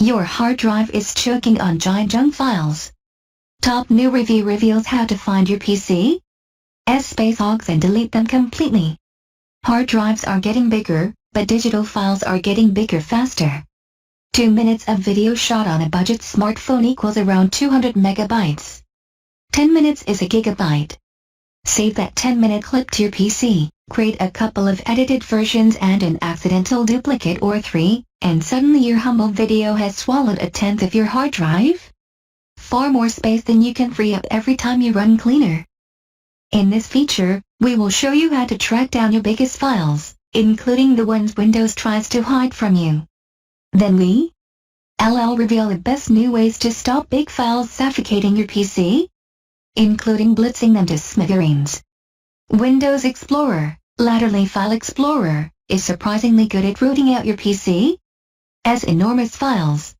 Your hard drive is choking on giant junk files. Top new review reveals how to find your PC's space hogs and delete them completely. Hard drives are getting bigger, but digital files are getting bigger faster. 2 minutes of video shot on a budget smartphone equals around 200 megabytes. 10 minutes is a gigabyte. Save that 10-minute clip to your PC, create a couple of edited versions and an accidental duplicate or 3, and suddenly your humble video has swallowed a tenth of your hard drive. Far more space than you can free up every time you run cleaner. In this feature, we will show you how to track down your biggest files, including the ones Windows tries to hide from you. Then we reveal the best new ways to stop big files suffocating your PC, including blitzing them to smithereens. Windows Explorer, latterly File Explorer, is surprisingly good at rooting out your PC's enormous files.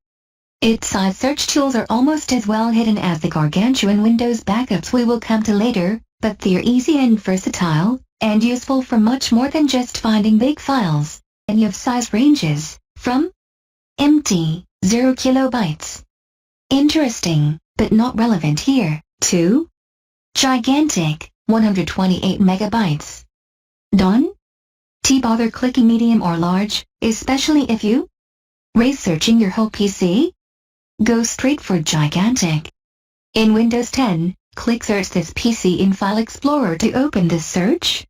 Its size search tools are almost as well hidden as the gargantuan Windows backups we will come to later, but they're easy and versatile, and useful for much more than just finding big files. Any of size ranges, from empty, 0 kilobytes. Interesting, but not relevant here, to gigantic, 128 megabytes. Done? Bother clicking medium or large, especially if you researching your whole PC? Go straight for gigantic. In Windows 10, click Search this PC in File Explorer to open the search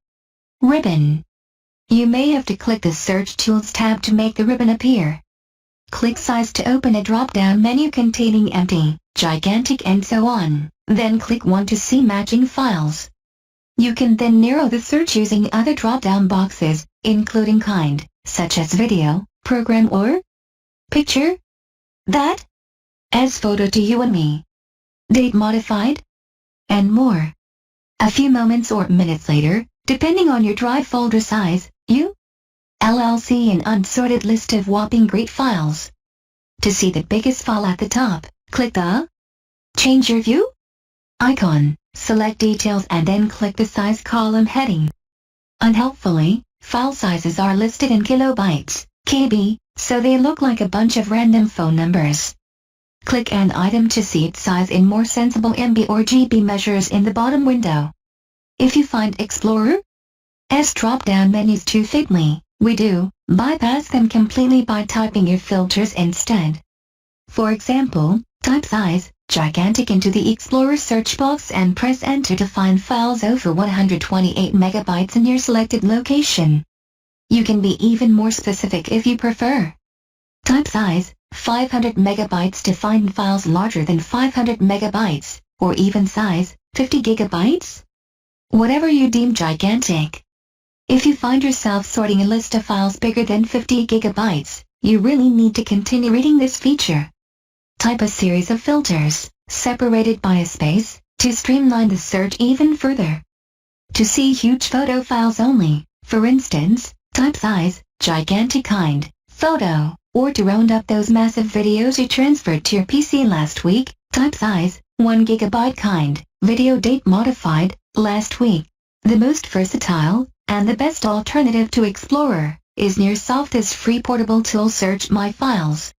ribbon. You may have to click the Search Tools tab to make the ribbon appear. Click Size to open a drop-down menu containing empty, gigantic and so on, then click 1 to see matching files. You can then narrow the search using other drop-down boxes, including kind, such as video, program or picture. That as photo to you and me. Date modified, and more. A few moments or minutes later, depending on your drive folder size, you see an unsorted list of whopping great files. To see the biggest file at the top, click the Change Your View icon, select Details and then click the Size column heading. Unhelpfully, file sizes are listed in kilobytes, KB, so they look like a bunch of random phone numbers. Click an item to see its size in more sensible MB or GB measures in the bottom window. If you find Explorer's drop-down menus too fiddly, we do bypass them completely by typing your filters instead. For example, type size, gigantic into the Explorer search box and press enter to find files over 128 megabytes in your selected location. You can be even more specific if you prefer. Type size, 500 megabytes to find files larger than 500 megabytes, or even size, 50 gigabytes. Whatever you deem gigantic. If you find yourself sorting a list of files bigger than 50 gigabytes, you really need to continue reading this feature. Type a series of filters, separated by a space, to streamline the search even further. To see huge photo files only, for instance, type size, gigantic kind, photo, or to round up those massive videos you transferred to your PC last week, type size, 1 gigabyte kind, video date modified, last week. The most versatile, and the best alternative to Explorer, is Nearsoft's free portable tool Search My Files.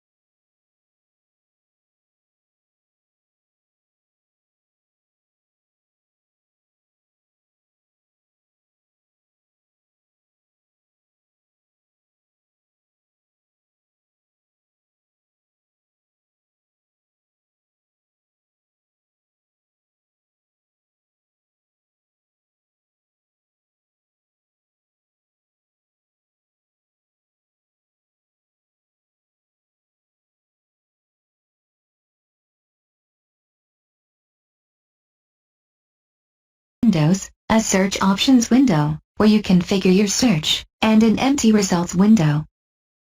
Windows, a search options window, where you configure your search, and an empty results window.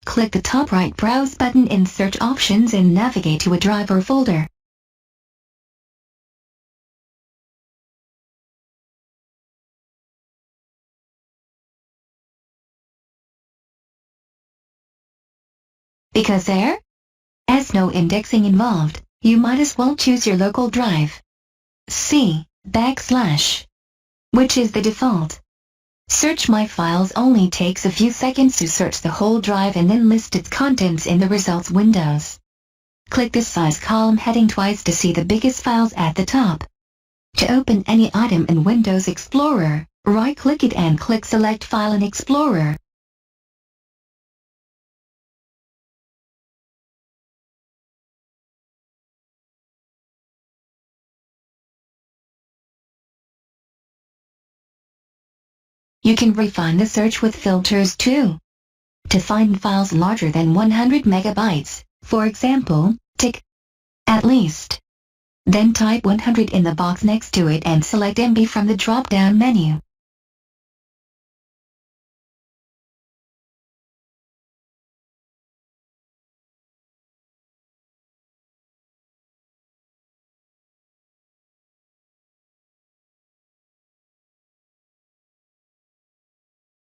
Click the top right Browse button in Search Options and navigate to a drive or folder. Because there's no indexing involved, you might as well choose your local drive. C \, which is the default. Search My Files only takes a few seconds to search the whole drive and then list its contents in the results windows. Click the size column heading twice to see the biggest files at the top. To open any item in Windows Explorer, right-click it and click Select File in Explorer. You can refine the search with filters too. To find files larger than 100 megabytes, for example, tick at least. Then type 100 in the box next to it and select MB from the drop-down menu.